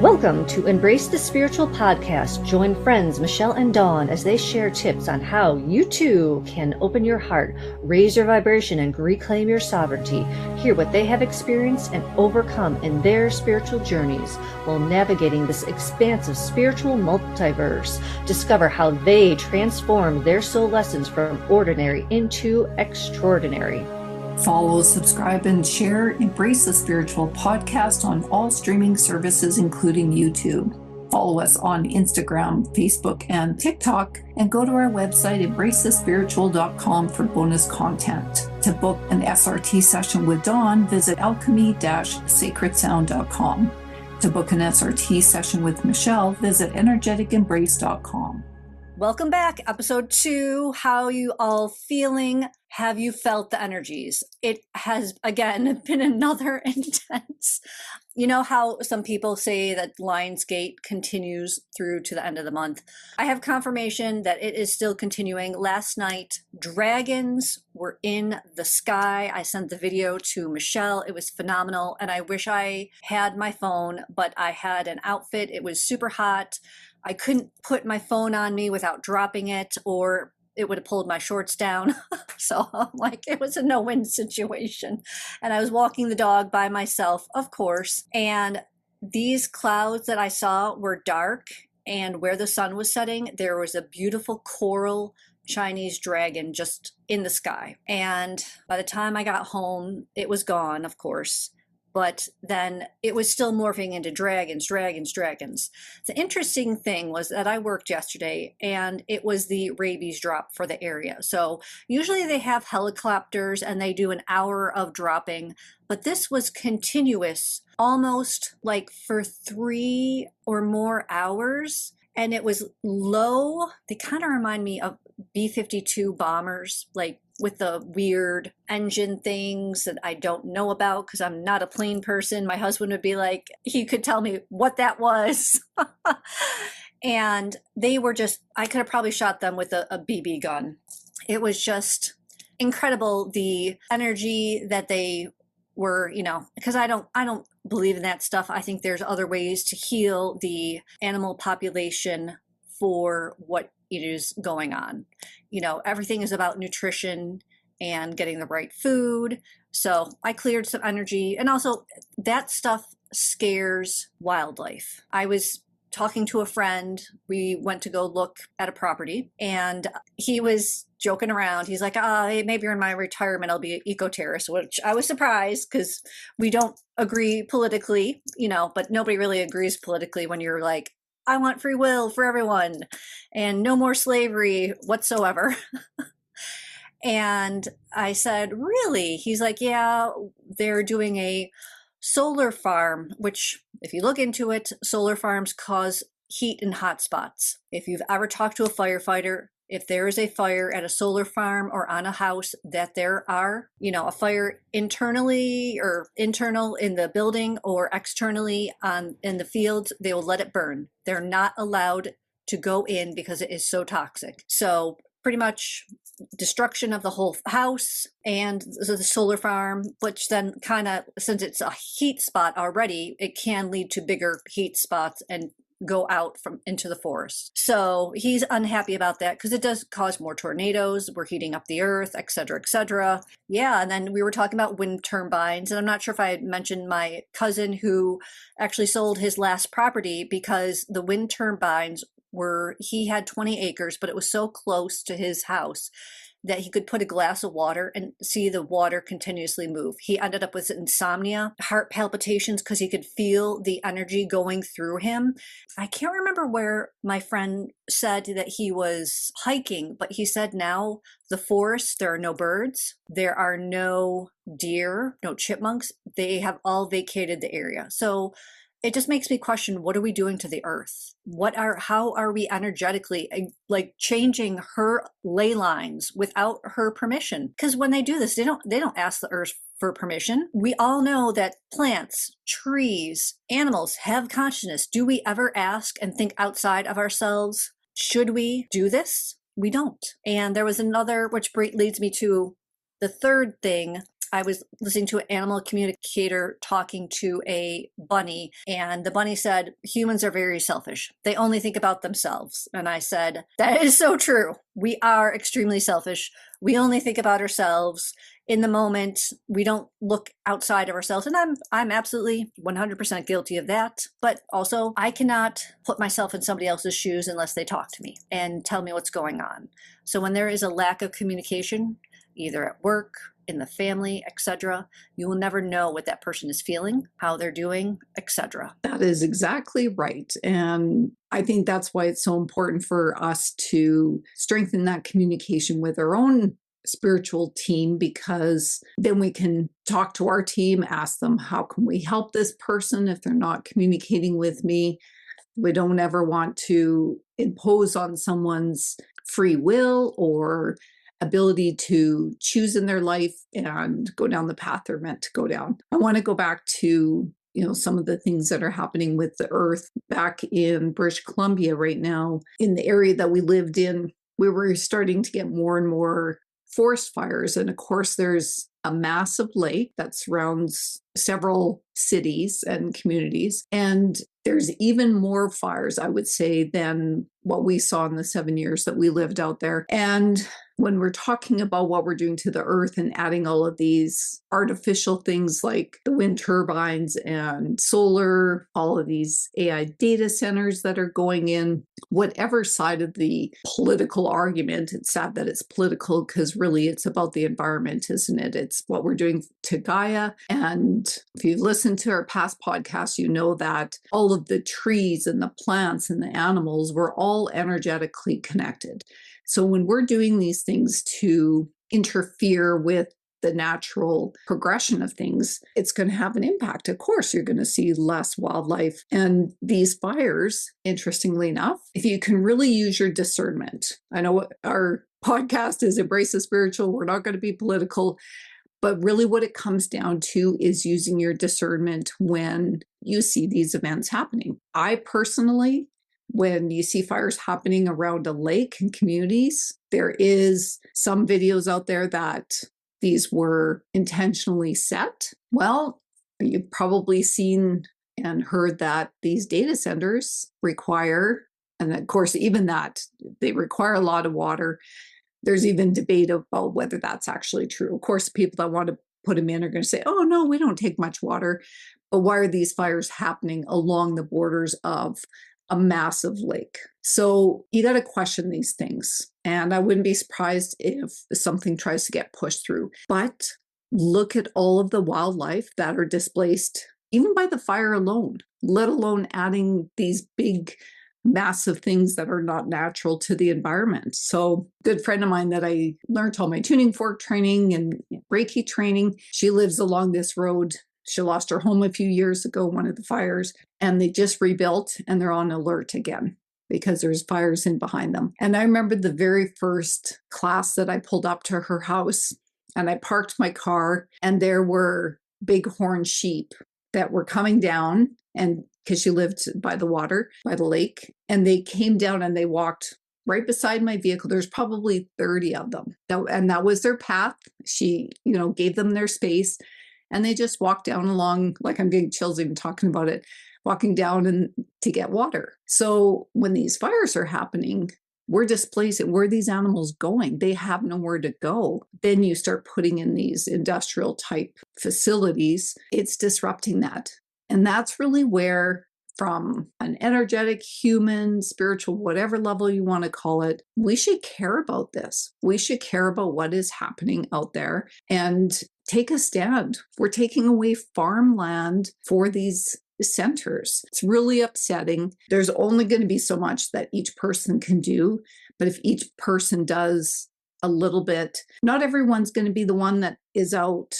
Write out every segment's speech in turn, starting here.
Welcome to Embrace the Spiritual Podcast. Join friends Michelle and Dawn as they share tips on how you too can open your heart, raise your vibration, and reclaim your sovereignty. Hear what they have experienced and overcome in their spiritual journeys while navigating this expansive spiritual multiverse. Discover how they transform their soul lessons from ordinary into extraordinary. Follow, subscribe, and share Embrace the Spiritual Podcast on all streaming services, including YouTube. Follow us on Instagram, Facebook, and TikTok, and go to our website, embracethespiritual.com, for bonus content. To book an SRT session with Dawn, visit alchemy-sacredsound.com. To book an SRT session with Michelle, visit energeticembrace.com. Welcome back. Episode 2. How are you all feeling? Have you felt the energies? It has, again, been another intense. You know how some people say that Lionsgate continues through to the end of the month? I have confirmation that it is still continuing. Last night, dragons were in the sky. I sent the video to Michelle. It was phenomenal. And I wish I had my phone, but I had an outfit. It was super hot. I couldn't put my phone on me without dropping it, or it would have pulled my shorts down. So like, it was a no-win situation. And I was walking the dog by myself, of course. And these clouds that I saw were dark. And where the sun was setting, there was a beautiful coral Chinese dragon just in the sky. And by the time I got home, it was gone, of course. But then it was still morphing into dragons. The interesting thing was that I worked yesterday and it was the rabies drop for the area. So usually they have helicopters and they do an hour of dropping, but this was continuous, almost like for 3 or more hours. And it was low. They kind of remind me of B-52 bombers, like with the weird engine things that I don't know about because I'm not a plane person. My husband would be like, he could tell me what that was. And they were just, I could have probably shot them with a BB gun. It was just incredible, the energy that they were, because I don't believe in that stuff. I think there's other ways to heal the animal population for what it is going on. Everything is about nutrition and getting the right food. So I cleared some energy, and also that stuff scares wildlife. I was talking to a friend. We went to go look at a property and he was joking around. He's like, maybe in my retirement, I'll be an eco-terrorist, which I was surprised because we don't agree politically, but nobody really agrees politically when you're like, I want free will for everyone and no more slavery whatsoever. And I said, really? He's like, yeah, they're doing a solar farm, which if you look into it, solar farms cause heat in hot spots. If you've ever talked to a firefighter, if there is a fire at a solar farm or on a house that there are, a fire internally or internal in the building or externally in the fields, they will let it burn. They're not allowed to go in because it is so toxic. So pretty much destruction of the whole house and the solar farm, which then kind of, since it's a heat spot already, it can lead to bigger heat spots and go out from into the forest. So he's unhappy about that because it does cause more tornadoes. We're heating up the earth, et cetera, et cetera. Yeah. And then we were talking about wind turbines. And I'm not sure if I had mentioned my cousin who actually sold his last property because the wind turbines he had 20 acres, but it was so close to his house that he could put a glass of water and see the water continuously move. He ended up with insomnia, heart palpitations, because he could feel the energy going through him. I can't remember where my friend said that he was hiking, but he said now the forest, there are no birds, there are no deer, no chipmunks. They have all vacated the area. So it just makes me question, what are we doing to the earth? How are we energetically like changing her ley lines without her permission? Because when they do this, they don't ask the earth for permission. We all know that plants, trees, animals have consciousness. Do we ever ask and think outside of ourselves? Should we do this? We don't. And there was another, which leads me to the third thing I was listening to an animal communicator talking to a bunny, and the bunny said, humans are very selfish. They only think about themselves. And I said, that is so true. We are extremely selfish. We only think about ourselves in the moment. We don't look outside of ourselves. And I'm absolutely 100% guilty of that. But also, I cannot put myself in somebody else's shoes unless they talk to me and tell me what's going on. So when there is a lack of communication, either at work, in the family, etc., you will never know what that person is feeling, how they're doing, etc. That is exactly right. And I think that's why it's so important for us to strengthen that communication with our own spiritual team, because then we can talk to our team, ask them, how can we help this person if they're not communicating with me? We don't ever want to impose on someone's free will or ability to choose in their life and go down the path they're meant to go down. I want to go back to, some of the things that are happening with the earth back in British Columbia right now. In the area that we lived in, we were starting to get more and more forest fires. And of course, there's a massive lake that surrounds several cities and communities. And there's even more fires, I would say, than what we saw in the 7 years that we lived out there. And when we're talking about what we're doing to the earth and adding all of these artificial things like the wind turbines and solar, all of these AI data centers that are going in, whatever side of the political argument, it's sad that it's political because really it's about the environment, isn't it? It's what we're doing to Gaia. And if you've listened to our past podcasts, you know that all of the trees and the plants and the animals were all energetically connected. So when we're doing these things to interfere with the natural progression of things, it's going to have an impact. Of course, you're going to see less wildlife. And these fires, interestingly enough, if you can really use your discernment, I know our podcast is Embrace the Spiritual. We're not going to be political. But really what it comes down to is using your discernment when you see these events happening. I personally, when you see fires happening around a lake in communities, there is some videos out there that these were intentionally set. Well, you've probably seen and heard that these data centers require, and of course, even that, they require a lot of water. There's even debate about whether that's actually true. Of course, people that want to put them in are going to say, oh, no, we don't take much water. But why are these fires happening along the borders of a massive lake? So you got to question these things. And I wouldn't be surprised if something tries to get pushed through. But look at all of the wildlife that are displaced, even by the fire alone, let alone adding these big massive things that are not natural to the environment. So a good friend of mine that I learned all my tuning fork training and Reiki training, she lives along this road. She lost her home a few years ago, one of the fires, and they just rebuilt and they're on alert again because there's fires in behind them. And I remember the very first class that I pulled up to her house and I parked my car and there were bighorn sheep that were coming down, and because she lived by the water, by the lake, and they came down and they walked right beside my vehicle. There's probably 30 of them. And that was their path. She, gave them their space and they just walked down along, like I'm getting chills even talking about it, walking down and to get water. So when these fires are happening, we're displacing, where are these animals going? They have nowhere to go. Then you start putting in these industrial type facilities, it's disrupting that. And that's really where, from an energetic, human, spiritual, whatever level you want to call it, we should care about this. We should care about what is happening out there and take a stand. We're taking away farmland for these centers. It's really upsetting. There's only going to be so much that each person can do. But if each person does a little bit, not everyone's going to be the one that is out,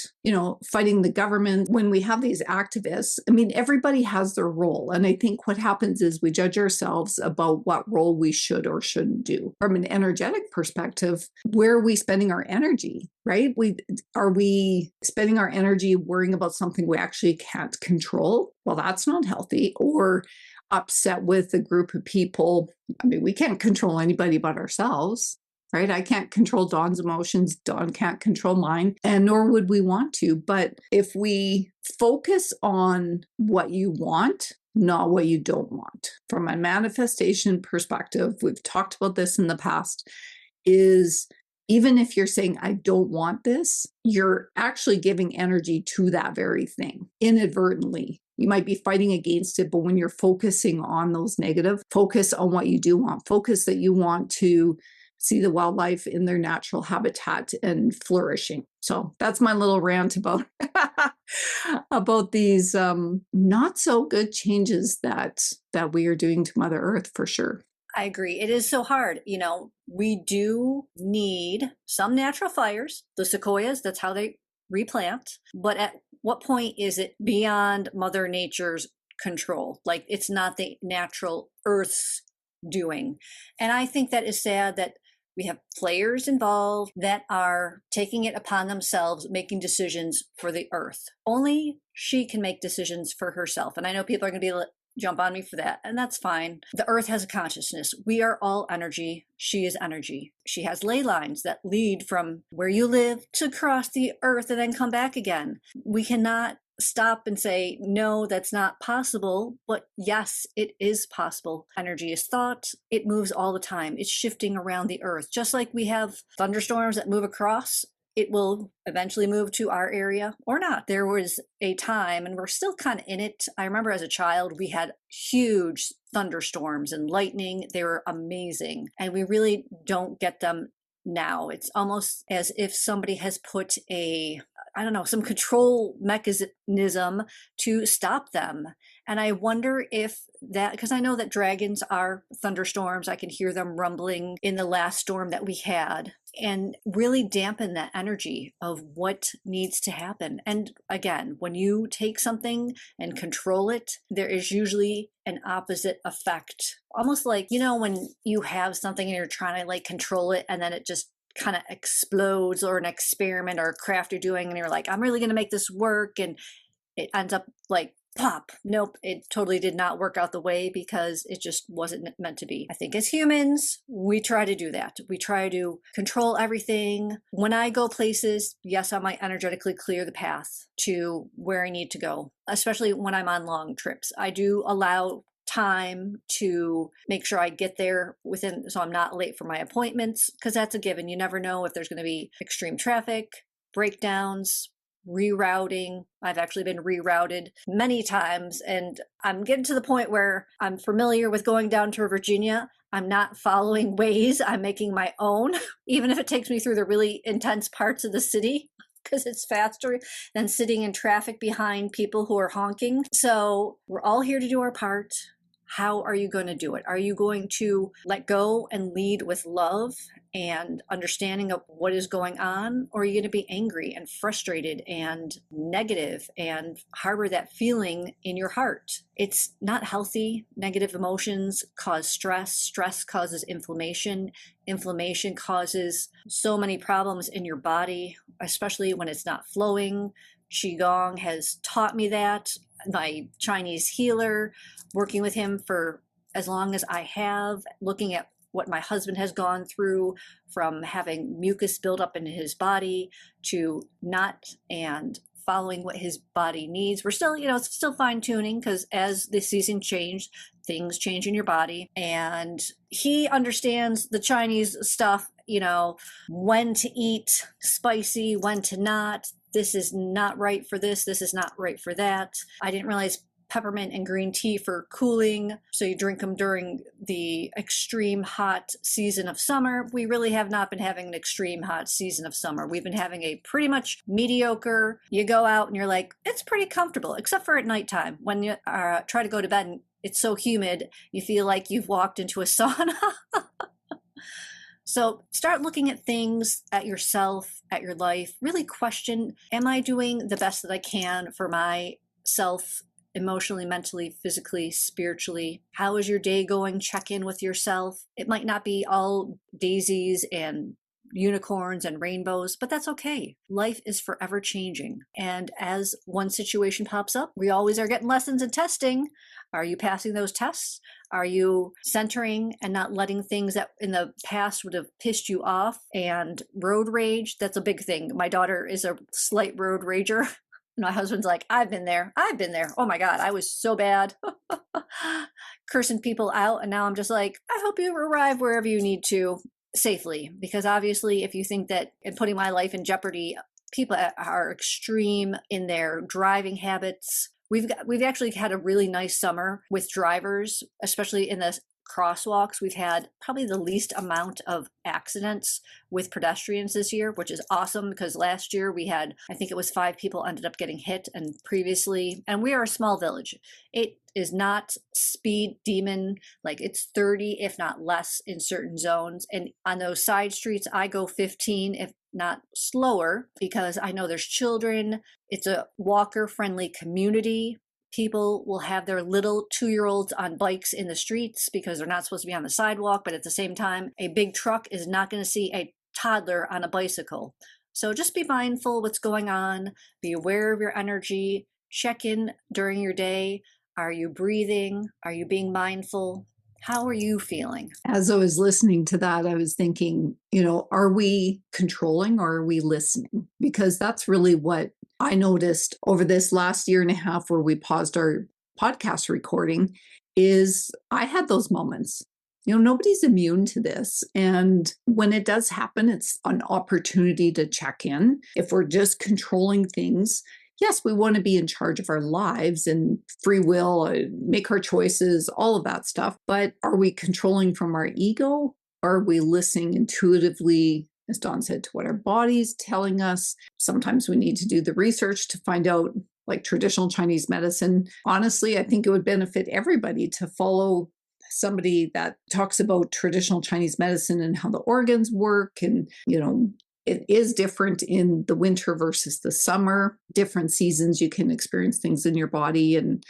fighting the government. When we have these activists, everybody has their role. And I think what happens is we judge ourselves about what role we should or shouldn't do. From an energetic perspective, where are we spending our energy, right? Are we spending our energy worrying about something we actually can't control? Well, that's not healthy. Or upset with a group of people. We can't control anybody but ourselves. right? I can't control Dawn's emotions. Dawn can't control mine, and nor would we want to. But if we focus on what you want, not what you don't want, from a manifestation perspective, we've talked about this in the past, is even if you're saying, I don't want this, you're actually giving energy to that very thing inadvertently. You might be fighting against it, but when you're focusing on those negative, focus on what you do want. Focus that you want to see the wildlife in their natural habitat and flourishing. So that's my little rant about about these not so good changes that we are doing to Mother Earth, for sure. I agree. It is so hard. We do need some natural fires, the sequoias, that's how they replant. But at what point is it beyond Mother Nature's control? Like, it's not the natural Earth's doing. And I think that is sad that we have players involved that are taking it upon themselves, making decisions for the Earth. Only she can make decisions for herself. And I know people are going to be jump on me for that, and that's fine. The Earth has a consciousness. We are all energy. She is energy. She has ley lines that lead from where you live to cross the Earth and then come back again. We cannot stop and say, no, that's not possible. But yes, it is possible. Energy is thought. It moves all the time. It's shifting around the Earth. Just like we have thunderstorms that move across, it will eventually move to our area or not. There was a time, and we're still kind of in it. I remember as a child, we had huge thunderstorms and lightning. They were amazing. And we really don't get them now. It's almost as if somebody has put some control mechanism to stop them. And I wonder if that, because I know that dragons are thunderstorms. I can hear them rumbling in the last storm that we had, and really dampen that energy of what needs to happen. And again, when you take something and control it, there is usually an opposite effect. Almost like, when you have something and you're trying to control it, and then it just kind of explodes, or an experiment or a craft you're doing, and you're like, I'm really going to make this work, and it ends up like pop. Nope, it totally did not work out the way, because it just wasn't meant to be. I think as humans, we try to do that. We try to control everything. When I go places, yes, I might energetically clear the path to where I need to go, especially when I'm on long trips. I do allow time to make sure I get there so I'm not late for my appointments, because that's a given. You never know if there's going to be extreme traffic, breakdowns, rerouting. I've actually been rerouted many times, and I'm getting to the point where I'm familiar with going down to Virginia. I'm not following Waze. I'm making my own, even if it takes me through the really intense parts of the city, because it's faster than sitting in traffic behind people who are honking. So we're all here to do our part. How are you going to do it? Are you going to let go and lead with love and understanding of what is going on? Or are you going to be angry and frustrated and negative and harbor that feeling in your heart? It's not healthy. Negative emotions cause stress. Stress causes inflammation. Inflammation causes so many problems in your body, especially when it's not flowing. Qigong has taught me that. My Chinese healer, working with him for as long as I have, looking at what my husband has gone through, from having mucus build up in his body to not, and following what his body needs. We're still, it's still fine tuning, because as the season changed, things change in your body. And he understands the Chinese stuff, when to eat spicy, when to not. This is not right for this. This is not right for that. I didn't realize peppermint and green tea for cooling, so you drink them during the extreme hot season of summer. We really have not been having an extreme hot season of summer. We've been having a pretty much mediocre. You go out and you're like, it's pretty comfortable, except for at nighttime when you try to go to bed and it's so humid, you feel like you've walked into a sauna. So start looking at things, at yourself, at your life. Really question, am I doing the best that I can for myself, emotionally, mentally, physically, spiritually? How is your day going? Check in with yourself. It might not be all daisies and unicorns and rainbows, but that's okay. Life is forever changing. And as one situation pops up, we always are getting lessons and testing. Are you passing those tests? Are you centering and not letting things that in the past would have pissed you off? And road rage, that's a big thing. My daughter is a slight road rager. My husband's like, I've been there. I've been there. Oh my God, I was so bad. Cursing people out. And now I'm just like, I hope you arrive wherever you need to safely. Because obviously, if you think that in putting my life in jeopardy, people are extreme in their driving habits. We've actually had a really nice summer with drivers, especially in the crosswalks. We've had probably the least amount of accidents with pedestrians this year, which is awesome because last year we had, I think it was 5 people ended up getting hit, and previously, and we are a small village. It is not speed demon, like it's 30, if not less in certain zones. And on those side streets, I go 15, if not slower, because I know there's children. It's a walker friendly community. People will have their little 2-year-olds on bikes in the streets because they're not supposed to be on the sidewalk. But at the same time, a big truck is not going to see a toddler on a bicycle. So just be mindful what's going on. Be aware of your energy. Check in during your day. Are you breathing? Are you being mindful? How are you feeling? As I was listening to that, I was thinking, are we controlling or are we listening? Because that's really what I noticed over this last year and a half where we paused our podcast recording is I had those moments. Nobody's immune to this. And when it does happen, it's an opportunity to check in. If we're just controlling things, yes, we want to be in charge of our lives and free will, make our choices, all of that stuff. But are we controlling from our ego? Are we listening intuitively, as Dawn said, to what our body's telling us? Sometimes we need to do the research to find out, like traditional Chinese medicine. Honestly, I think it would benefit everybody to follow somebody that talks about traditional Chinese medicine and how the organs work. And, it is different in the winter versus the summer. Different seasons, you can experience things in your body, and,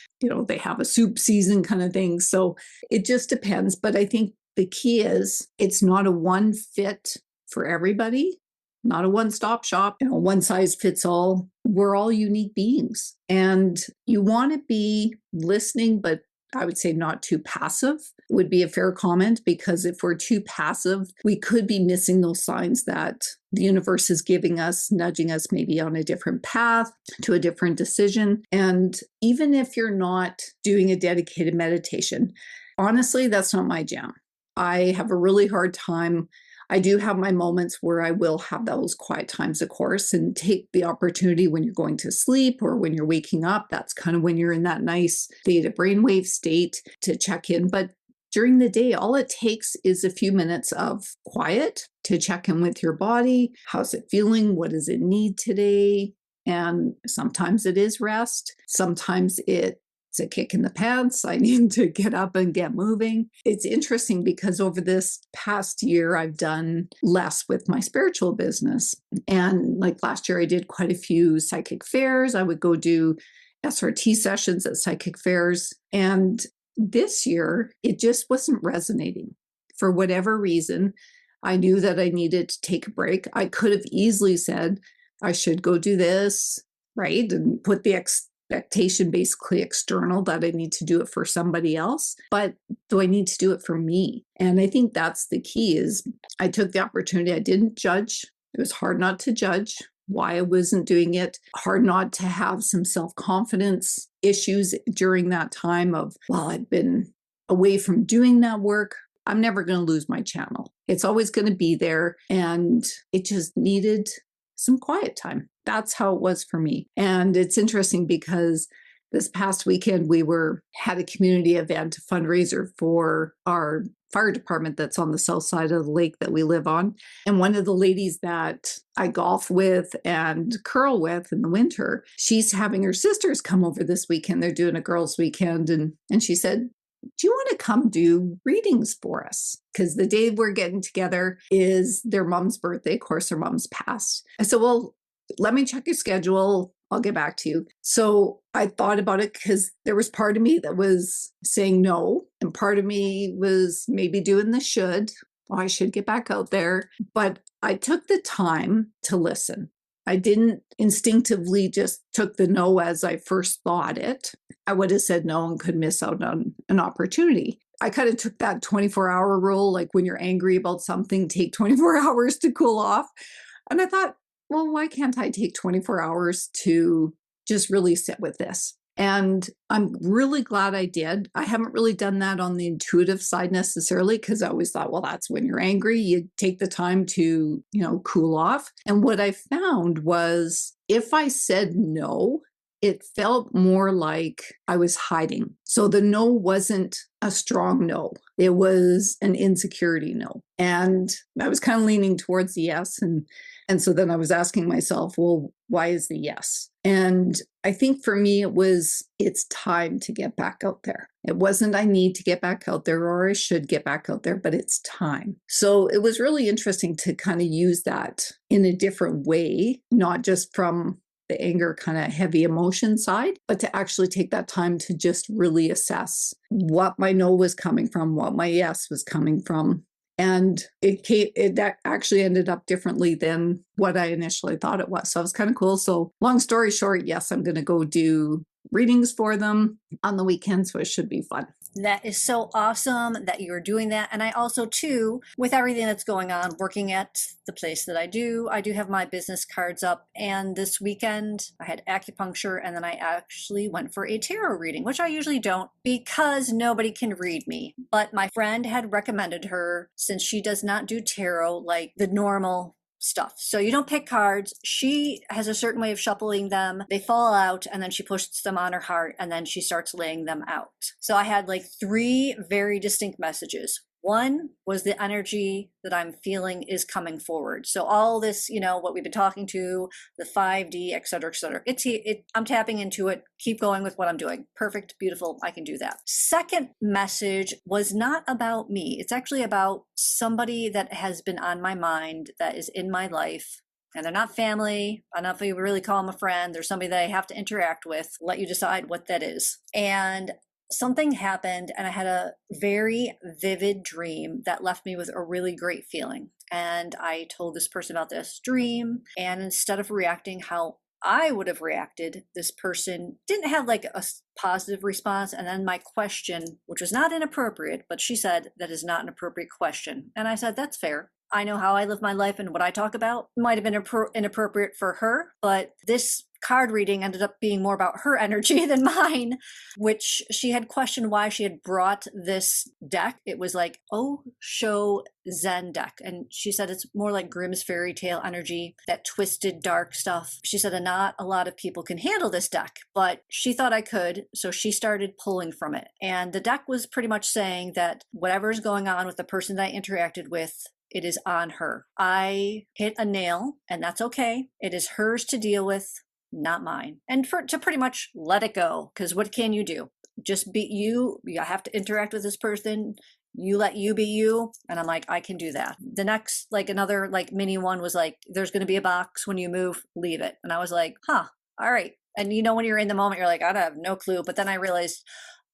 they have a soup season kind of thing. So it just depends. But I think the key is it's not a one fit for everybody, not a one-stop shop, one size fits all. We're all unique beings, and you want to be listening, but I would say not too passive would be a fair comment, because if we're too passive, we could be missing those signs that the universe is giving us, nudging us maybe on a different path to a different decision. And even if you're not doing a dedicated meditation, honestly, that's not my jam. I have a really hard time. I do have my moments where I will have those quiet times, of course, and take the opportunity when you're going to sleep or when you're waking up. That's kind of when you're in that nice theta brainwave state to check in. But during the day, all it takes is a few minutes of quiet to check in with your body. How's it feeling? What does it need today? And sometimes it is rest. Sometimes it's a kick in the pants. I need to get up and get moving. It's interesting because over this past year, I've done less with my spiritual business. And like last year, I did quite a few psychic fairs. I would go do SRT sessions at psychic fairs. And this year, it just wasn't resonating. For whatever reason, I knew that I needed to take a break. I could have easily said, I should go do this, right? And put the expectation basically external that I need to do it for somebody else. But do I need to do it for me? And I think that's the key is I took the opportunity. I didn't judge. It was hard not to judge why I wasn't doing it. Hard not to have some self-confidence issues during that time of, well, I've been away from doing that work. I'm never going to lose my channel. It's always going to be there. And it just needed some quiet time. That's how it was for me. And it's interesting because this past weekend, we had a community event, a fundraiser for our fire department that's on the south side of the lake that we live on. And one of the ladies that I golf with and curl with in the winter, she's having her sisters come over this weekend. They're doing a girls' weekend. And she said, do you want to come do readings for us? Because the day we're getting together is their mom's birthday. Of course, their mom's passed. I said, well, let me check your schedule. I'll get back to you. So I thought about it because there was part of me that was saying no, and part of me was maybe doing the should. oh, I should get back out there. But I took the time to listen. I didn't instinctively just took the no as I first thought it. I would have said no and could miss out on an opportunity. I kind of took that 24-hour rule, like when you're angry about something, take 24 hours to cool off. And I thought, well, why can't I take 24 hours to just really sit with this? And I'm really glad I did. I haven't really done that on the intuitive side necessarily, because I always thought, well, that's when you're angry. You take the time to, cool off. And what I found was if I said no, it felt more like I was hiding. So the no wasn't a strong no. It was an insecurity no. And I was kind of leaning towards the yes. And so then I was asking myself, well, why is the yes? And I think for me, it's time to get back out there. It wasn't I need to get back out there or I should get back out there, but it's time. So it was really interesting to kind of use that in a different way, not just from the anger kind of heavy emotion side, but to actually take that time to just really assess what my no was coming from, what my yes was coming from. And that actually ended up differently than what I initially thought it was. So it was kind of cool. So long story short, yes, I'm going to go do readings for them on the weekend. So it should be fun. That is so awesome that you're doing that. And I also, too, with everything that's going on, working at the place that I do have my business cards up. And this weekend I had acupuncture, and then I actually went for a tarot reading, which I usually don't because nobody can read me. But my friend had recommended her, since she does not do tarot like the normal stuff. So you don't pick cards. She has a certain way of shuffling them. They fall out, and then she puts them on her heart, and then she starts laying them out. So I had like 3 very distinct messages. One was the energy that I'm feeling is coming forward. So all this, what we've been talking to, the 5D, et cetera, et cetera. I'm tapping into it. Keep going with what I'm doing. Perfect, beautiful. I can do that. Second message was not about me. It's actually about somebody that has been on my mind, that is in my life. And they're not family. I don't know if you really call them a friend. They're somebody that I have to interact with. Let you decide what that is. And something happened, and I had a very vivid dream that left me with a really great feeling. And I told this person about this dream, and instead of reacting how I would have reacted, this person didn't have like a positive response. And then my question, which was not inappropriate, but she said, that is not an appropriate question. And I said, that's fair. I know how I live my life, and what I talk about might have been inappropriate for her, but this card reading ended up being more about her energy than mine, which she had questioned why she had brought this deck. It was like Osho Zen deck. And she said it's more like Grimm's fairy tale energy, that twisted dark stuff. She said not a lot of people can handle this deck, but she thought I could. So she started pulling from it. And the deck was pretty much saying that whatever's going on with the person that I interacted with, it is on her. I hit a nail, and that's okay. It is hers to deal with, not mine. And to pretty much let it go, because what can you do? Just be you. You have to interact with this person. You let you be you. And I'm like, I can do that. The next, another mini one was like, there's going to be a box. When you move, leave it. And I was like, all right. And when you're in the moment, you're like, I have no clue. But then I realized,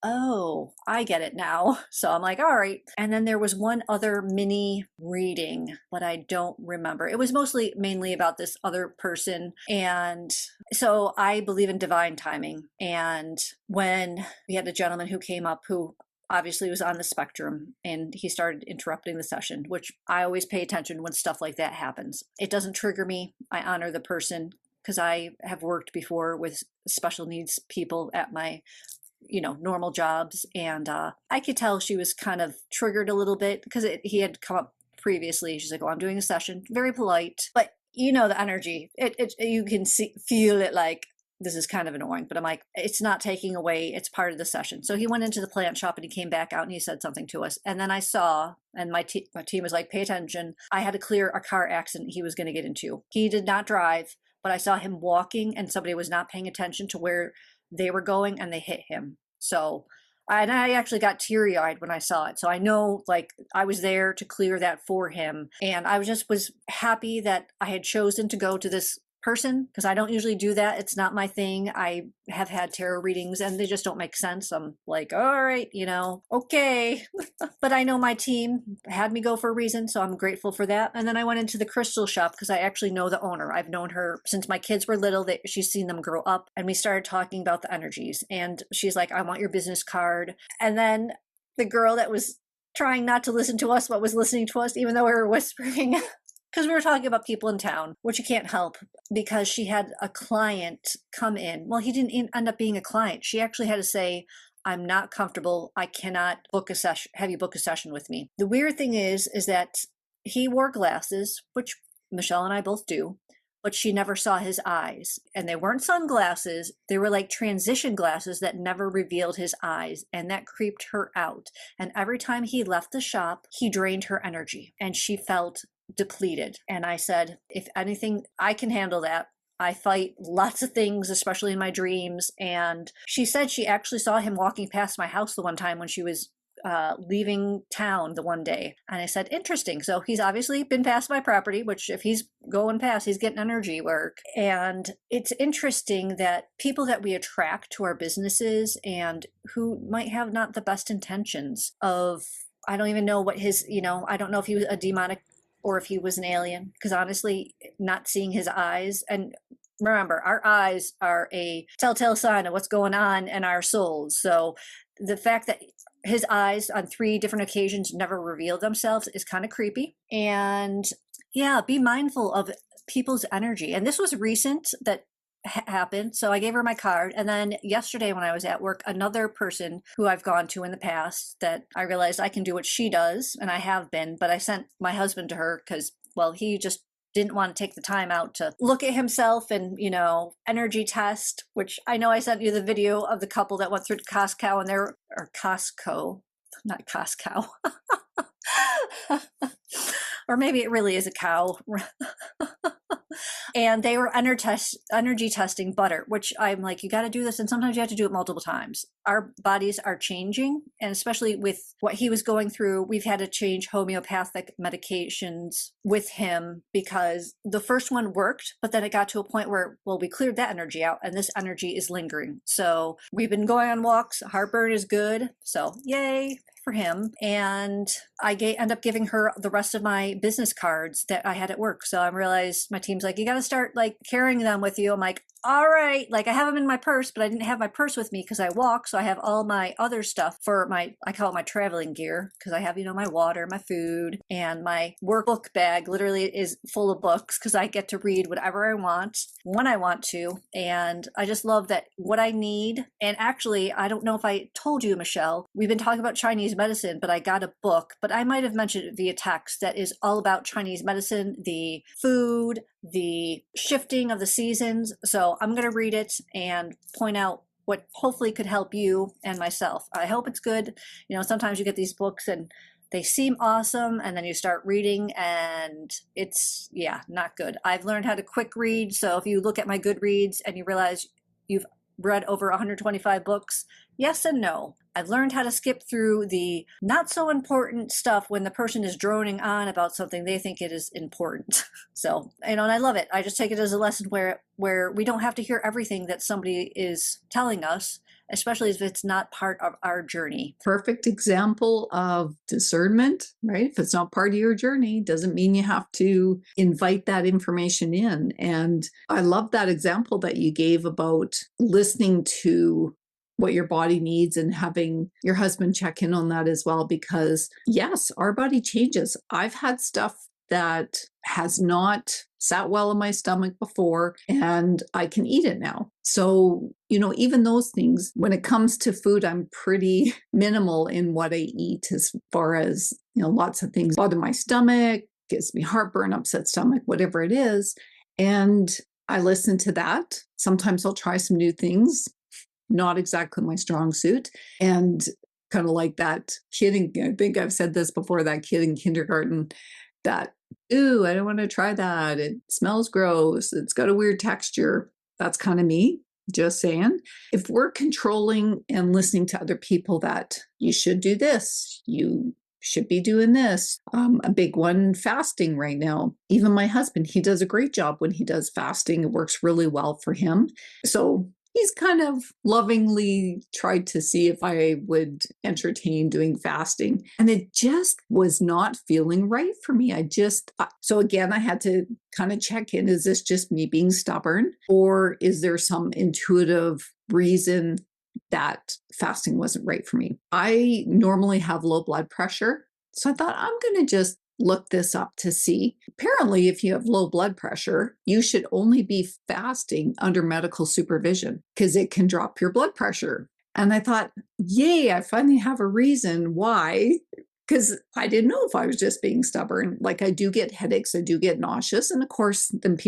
oh, I get it now. So I'm like, all right. And then there was one other mini reading, but I don't remember. It was mainly about this other person. And so I believe in divine timing. And when we had a gentleman who came up who obviously was on the spectrum, and he started interrupting the session, which I always pay attention when stuff like that happens. It doesn't trigger me. I honor the person, because I have worked before with special needs people at my normal jobs. And I could tell she was kind of triggered a little bit, because he had come up previously. She's like, I'm doing a session. Very polite. But the energy, you can feel it, like, this is kind of annoying. But I'm like, it's not taking away. It's part of the session. So he went into the plant shop, and he came back out, and he said something to us. And then I saw, and my team was like, pay attention. I had to clear a car accident he was going to get into. He did not drive, but I saw him walking, and somebody was not paying attention to where they were going, and they hit him. So, and I actually got teary-eyed when I saw it. So I know, I was there to clear that for him. And I was happy that I had chosen to go to this person because I don't usually do that. It's not my thing. I have had tarot readings and they just don't make sense. I'm like, all right, okay. But I know my team had me go for a reason, so I'm grateful for that. And then I went into the crystal shop because I actually know the owner. I've known her since my kids were little. She's seen them grow up, and we started talking about the energies. And she's like, I want your business card. And then the girl that was trying not to listen to us but was listening to us, even though we were whispering, because we were talking about people in town, which you can't help, because she had a client come in. Well, he didn't end up being a client. She actually had to say, I'm not comfortable. I cannot have you book a session with me. The weird thing is that he wore glasses, which Michelle and I both do, but she never saw his eyes. And they weren't sunglasses. They were like transition glasses that never revealed his eyes. And that creeped her out. And every time he left the shop, he drained her energy and she felt depleted. And I said, if anything, I can handle that. I fight lots of things, especially in my dreams. And she said she actually saw him walking past my house the one time when she was leaving town the one day. And I said, interesting. So he's obviously been past my property, which if he's going past, he's getting energy work. And it's interesting that people that we attract to our businesses and who might have not the best intentions of, I don't even know what his, I don't know if he was a demonic or if he was an alien, because honestly, not seeing his eyes, and remember, our eyes are a telltale sign of what's going on in our souls. So the fact that his eyes on 3 different occasions never revealed themselves is kind of creepy. And yeah, be mindful of people's energy. And this was recent that happened. So I gave her my card. And then yesterday when I was at work, another person who I've gone to in the past that I realized I can do what she does, and I have been, but I sent my husband to her because, well, he just didn't want to take the time out to look at himself and, energy test, which I know I sent you the video of the couple that went through Costco and or Costco, not Costco. Or maybe it really is a cow. And they were energy testing butter, which I'm like, you got to do this. And sometimes you have to do it multiple times. Our bodies are changing. And especially with what he was going through, we've had to change homeopathic medications with him because the first one worked, but then it got to a point where, well, we cleared that energy out and this energy is lingering. So we've been going on walks. Heartburn is good. So yay for him. And I end up giving her the rest of my business cards that I had at work. So I realized my team's like, you got to start like carrying them with you. I'm like, all right, like I have them in my purse, but I didn't have my purse with me because I walk. So I have all my other stuff for I call it my traveling gear because I have, my water, my food, and my workbook bag literally is full of books because I get to read whatever I want when I want to. And I just love that what I need. And actually, I don't know if I told you, Michelle, we've been talking about Chinese medicine, but I got a book, but I might have mentioned it via text that is all about Chinese medicine, the food, the shifting of the seasons. So I'm going to read it and point out what hopefully could help you and myself. I hope it's good. Sometimes you get these books and they seem awesome and then you start reading and it's, not good. I've learned how to quick read. So if you look at my Goodreads and you realize you've read over 125 books, yes and no. I've learned how to skip through the not so important stuff when the person is droning on about something they think it is important. So, and I love it. I just take it as a lesson where we don't have to hear everything that somebody is telling us, especially if it's not part of our journey. Perfect example of discernment, right? If it's not part of your journey, doesn't mean you have to invite that information in. And I love that example that you gave about listening to what your body needs and having your husband check in on that as well, because yes, our body changes. I've had stuff that has not sat well in my stomach before and I can eat it now. So, even those things, when it comes to food, I'm pretty minimal in what I eat as far as, lots of things bother my stomach, gives me heartburn, upset stomach, whatever it is. And I listen to that. Sometimes I'll try some new things. Not exactly my strong suit. And kind of like that kid, I think I've said this before, that kid in kindergarten that, ooh, I don't want to try that. It smells gross. It's got a weird texture. That's kind of me, just saying. If we're controlling and listening to other people that you should do this, you should be doing this. A big one, fasting right now. Even my husband, he does a great job when he does fasting. It works really well for him. So he's kind of lovingly tried to see if I would entertain doing fasting. And it just was not feeling right for me. So again, I had to kind of check in. Is this just me being stubborn? Or is there some intuitive reason that fasting wasn't right for me? I normally have low blood pressure. So I thought, I'm going to just look this up to see. Apparently, if you have low blood pressure, you should only be fasting under medical supervision because it can drop your blood pressure. And I thought, yay, I finally have a reason why. Because I didn't know if I was just being stubborn. Like, I do get headaches, I do get nauseous. And of course, then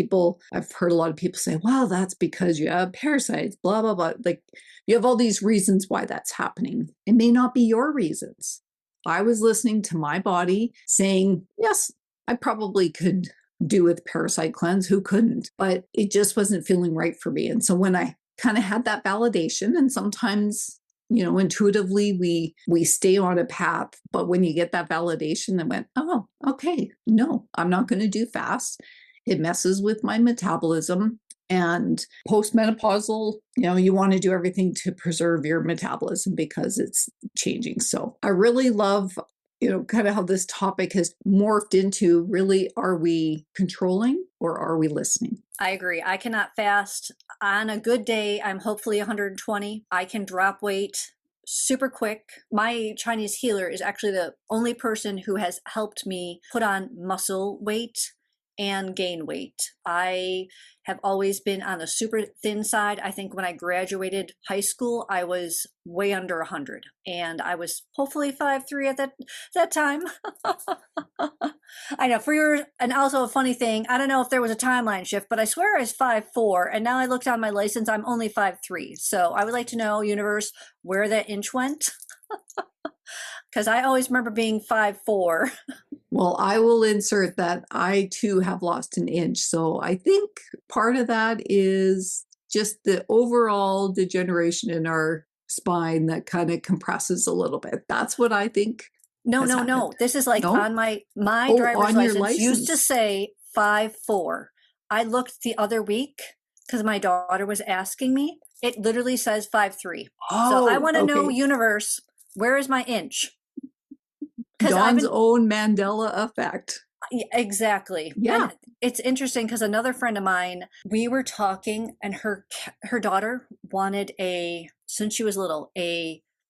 I've heard a lot of people say, well, that's because you have parasites, blah, blah, blah. Like, you have all these reasons why that's happening. It may not be your reasons. I was listening to my body saying, yes, I probably could do with parasite cleanse. Who couldn't? But it just wasn't feeling right for me. And so when I kind of had that validation, and sometimes, intuitively we stay on a path, but when you get that validation, I went, oh, okay, no, I'm not going to do fast. It messes with my metabolism. And postmenopausal, you want to do everything to preserve your metabolism because it's changing. So I really love, kind of how this topic has morphed into, really, are we controlling or are we listening? I agree. I cannot fast. On a good day, I'm hopefully 120. I can drop weight super quick. My Chinese healer is actually the only person who has helped me put on muscle weight and gain weight. I have always been on the super thin side. I think when I graduated high school, I was way under 100, and I was hopefully 5'3" at that time. I know and also a funny thing, I don't know if there was a timeline shift, but I swear I was 5'4", and now I looked on my license, I'm only 5'3". So I would like to know, universe, where that inch went. Because I always remember being 5'4". Well, I will insert that I too have lost an inch. So I think part of that is just the overall degeneration in our spine that kind of compresses a little bit. That's what I think. No. This is like no? on my driver's on your license used to say 5'4". I looked the other week because my daughter was asking me. It literally says 5'3". So I want to know, universe, where is my inch? Dawn's own Mandela effect. Exactly. Yeah. And it's interesting because another friend of mine, we were talking, and her daughter wanted since she was little,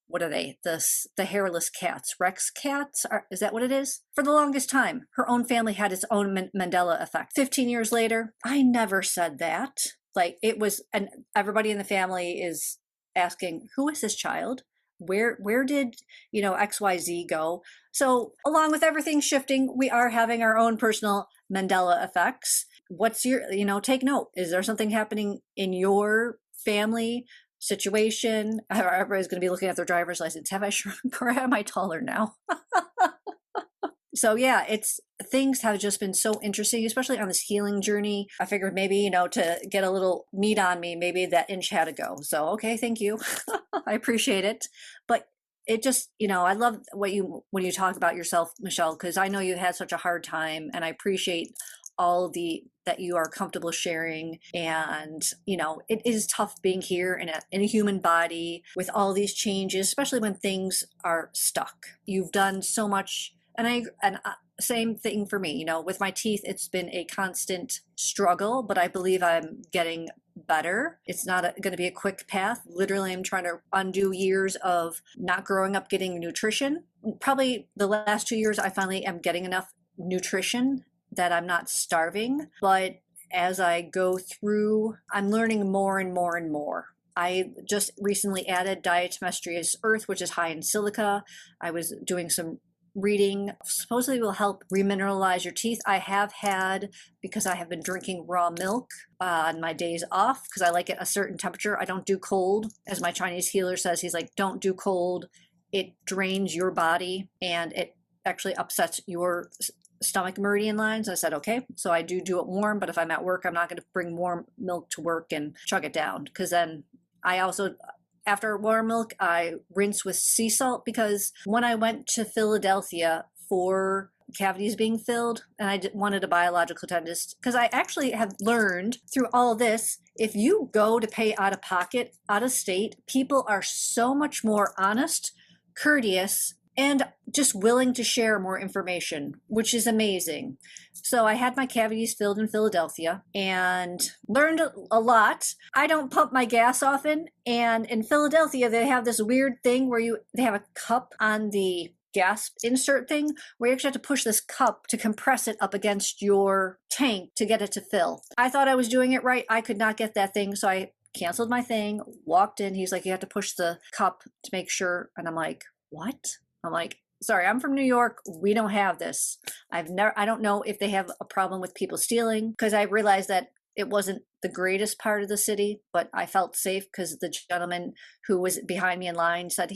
what are they? The hairless cats, Rex cats? Is that what it is? For the longest time, her own family had its own Mandela effect. 15 years later, I never said that. Like, it was, and everybody in the family is asking, who is this child? Where did, XYZ go? So along with everything shifting, we are having our own personal Mandela effects. What's your, take note. Is there something happening in your family situation? Everybody's going to be looking at their driver's license. Have I shrunk or am I taller now? So yeah, things have just been so interesting, especially on this healing journey. I figured maybe, to get a little meat on me, maybe that inch had to go. So, okay, thank you. I appreciate it. But it just, I love when you talk about yourself, Michelle, because I know you had such a hard time, and I appreciate all that you are comfortable sharing. And, it is tough being here in a human body with all these changes, especially when things are stuck. You've done so much. And same thing for me, with my teeth, it's been a constant struggle, but I believe I'm getting better. It's not going to be a quick path. Literally, I'm trying to undo years of not growing up getting nutrition. Probably the last 2 years, I finally am getting enough nutrition that I'm not starving. But as I go through, I'm learning more and more and more. I just recently added diatomaceous earth, which is high in silica. I was doing some reading, supposedly will help remineralize your teeth. I have had, because I have been drinking raw milk on my days off, because I like it a certain temperature. I don't do cold. As my Chinese healer says, he's like, don't do cold. It drains your body and it actually upsets your stomach meridian lines. I said, okay, so I do it warm, but if I'm at work, I'm not going to bring warm milk to work and chug it down, because then I also after warm milk, I rinse with sea salt because when I went to Philadelphia for cavities being filled and I wanted a biological dentist, because I actually have learned through all of this, if you go to pay out of pocket, out of state, people are so much more honest, courteous, and just willing to share more information, which is amazing. So I had my cavities filled in Philadelphia and learned a lot. I don't pump my gas often, and in Philadelphia they have this weird thing where they have a cup on the gas insert thing where you actually have to push this cup to compress it up against your tank to get it to fill. I thought I was doing it right. I could not get that thing, so I canceled my thing, walked in. He's like, you have to push the cup to make sure. And I'm like, what? I'm like, sorry, I'm from New York. We don't have this. I don't know if they have a problem with people stealing, because I realized that it wasn't the greatest part of the city, but I felt safe because the gentleman who was behind me in line said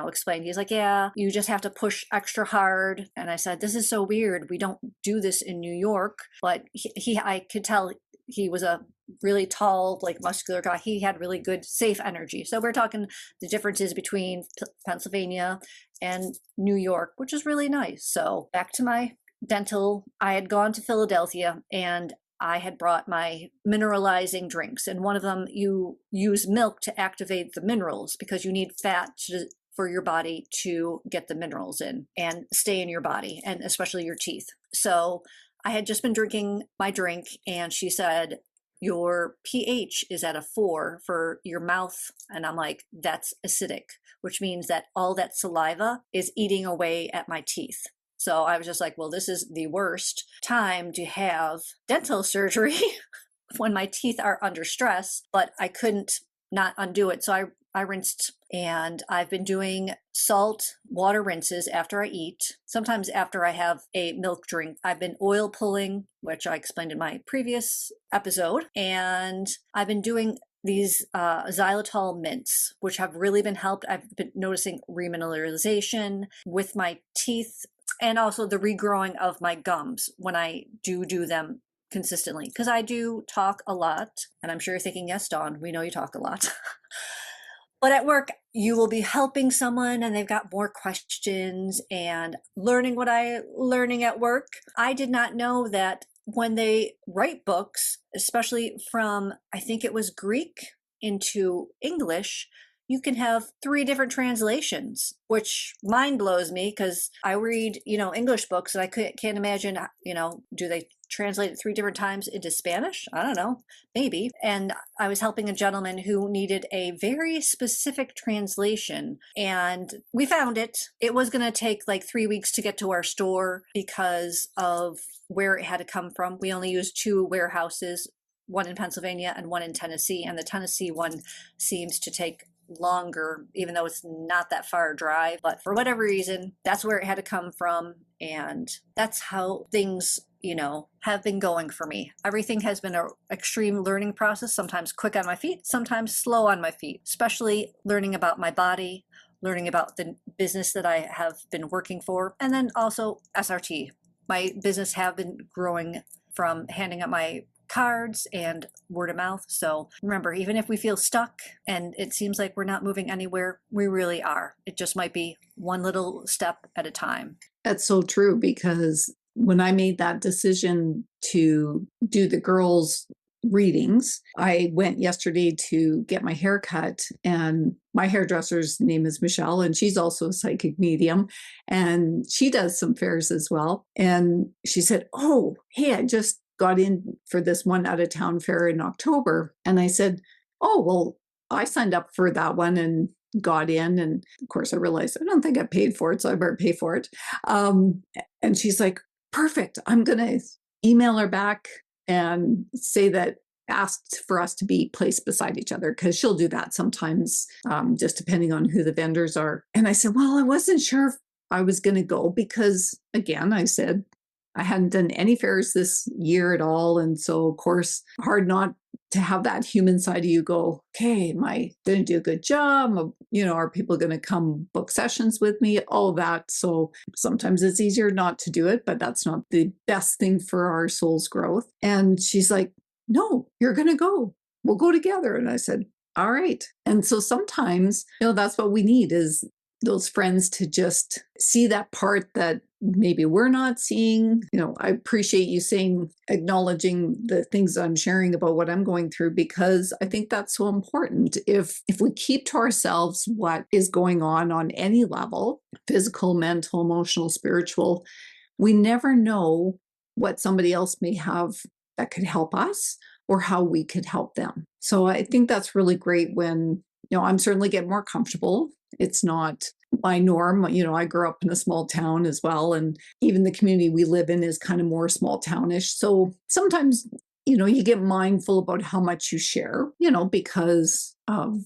explained. He's like, yeah, you just have to push extra hard. And I said, this is so weird. We don't do this in New York. But I could tell he was a really tall, like muscular guy. He had really good, safe energy. So we're talking the differences between Pennsylvania and New York, which is really nice. So back to my dental. I had gone to Philadelphia and I had brought my mineralizing drinks. And one of them, you use milk to activate the minerals because you need fat for your body to get the minerals in and stay in your body, and especially your teeth. So I had just been drinking my drink, and she said, your pH is at a 4 for your mouth. And I'm like, that's acidic, which means that all that saliva is eating away at my teeth. So I was just like, well, this is the worst time to have dental surgery when my teeth are under stress, but I couldn't not undo it. So I rinsed, and I've been doing salt water rinses after I eat. Sometimes after I have a milk drink. I've been oil pulling, which I explained in my previous episode. And I've been doing these xylitol mints, which have really been helped. I've been noticing remineralization with my teeth and also the regrowing of my gums when I do them consistently, because I do talk a lot. And I'm sure you're thinking, yes, Dawn, we know you talk a lot. But at work, you will be helping someone and they've got more questions and learning what I'm learning at work. I did not know that when they write books, especially from, I think it was Greek into English, you can have 3 different translations, which mind blows me because I read, English books and I can't imagine, do they translate it 3 different times into Spanish? I don't know, maybe. And I was helping a gentleman who needed a very specific translation, and we found it. It was going to take like 3 weeks to get to our store because of where it had to come from. We only used 2 warehouses, one in Pennsylvania and one in Tennessee, and the Tennessee one seems to take longer, even though it's not that far a drive. But for whatever reason, that's where it had to come from. And that's how things, have been going for me. Everything has been an extreme learning process, sometimes quick on my feet, sometimes slow on my feet, especially learning about my body, learning about the business that I have been working for, and then also SRT. My business have been growing from handing out my cards and word of mouth. So remember, even if we feel stuck and it seems like we're not moving anywhere, we really are. It just might be one little step at a time. That's so true, because when I made that decision to do the girls' readings, I went yesterday to get my hair cut, and my hairdresser's name is Michelle, and she's also a psychic medium, and she does some fairs as well. And she said, oh, hey, I just got in for this one out of town fair in October. And I said, oh, well, I signed up for that one and got in. And of course, I realized I don't think I paid for it, so I better pay for it. And she's like, perfect. I'm going to email her back and say that asked for us to be placed beside each other, because she'll do that sometimes, just depending on who the vendors are. And I said, well, I wasn't sure if I was going to go because, again, I said, I hadn't done any fairs this year at all. And so, of course, hard not to have that human side of you go, okay, am I going to do a good job? Are people going to come book sessions with me? All of that. So sometimes it's easier not to do it, but that's not the best thing for our soul's growth. And she's like, no, you're going to go. We'll go together. And I said, All right. And so sometimes, that's what we need is those friends to just see that part that maybe we're not seeing. I appreciate you acknowledging the things I'm sharing about what I'm going through, because I think that's so important. If we keep to ourselves what is going on any level, physical, mental, emotional, spiritual, we never know what somebody else may have that could help us or how we could help them. So I think that's really great when, I'm certainly getting more comfortable. It's not my norm. I grew up in a small town as well. And even the community we live in is kind of more small townish. So sometimes, you get mindful about how much you share, because of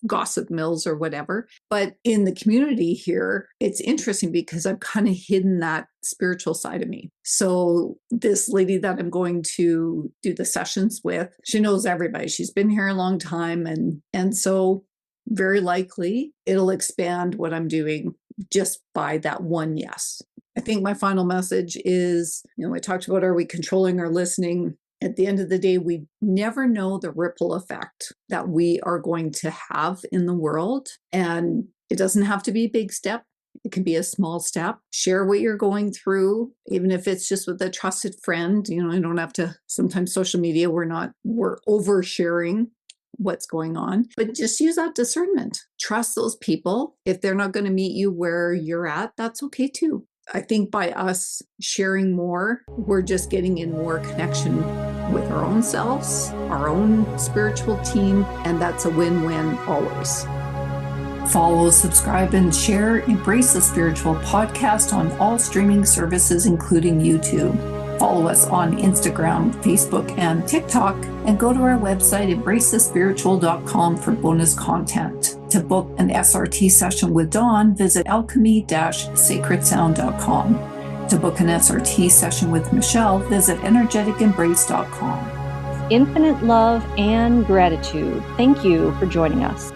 gossip mills or whatever. But in the community here, it's interesting because I've kind of hidden that spiritual side of me. So this lady that I'm going to do the sessions with, she knows everybody. She's been here a long time. And so very likely it'll expand what I'm doing just by that one yes. I think my final message is, I talked about, are we controlling or listening? At the end of the day, we never know the ripple effect that we are going to have in the world. And it doesn't have to be a big step. It can be a small step. Share what you're going through, even if it's just with a trusted friend. I don't have to, sometimes social media, we're oversharing what's going on, but just use that discernment. Trust those people. If they're not going to meet you where you're at, that's okay too. I think by us sharing more, we're just getting in more connection with our own selves, our own spiritual team, and that's a win-win always. Follow, subscribe, and share Embrace the Spiritual podcast on all streaming services, including YouTube. Follow us on Instagram, Facebook, and TikTok, and go to our website, embracethespiritual.com, for bonus content. To book an SRT session with Dawn, visit alchemy-sacredsound.com. To book an SRT session with Michelle, visit energeticembrace.com. Infinite love and gratitude. Thank you for joining us.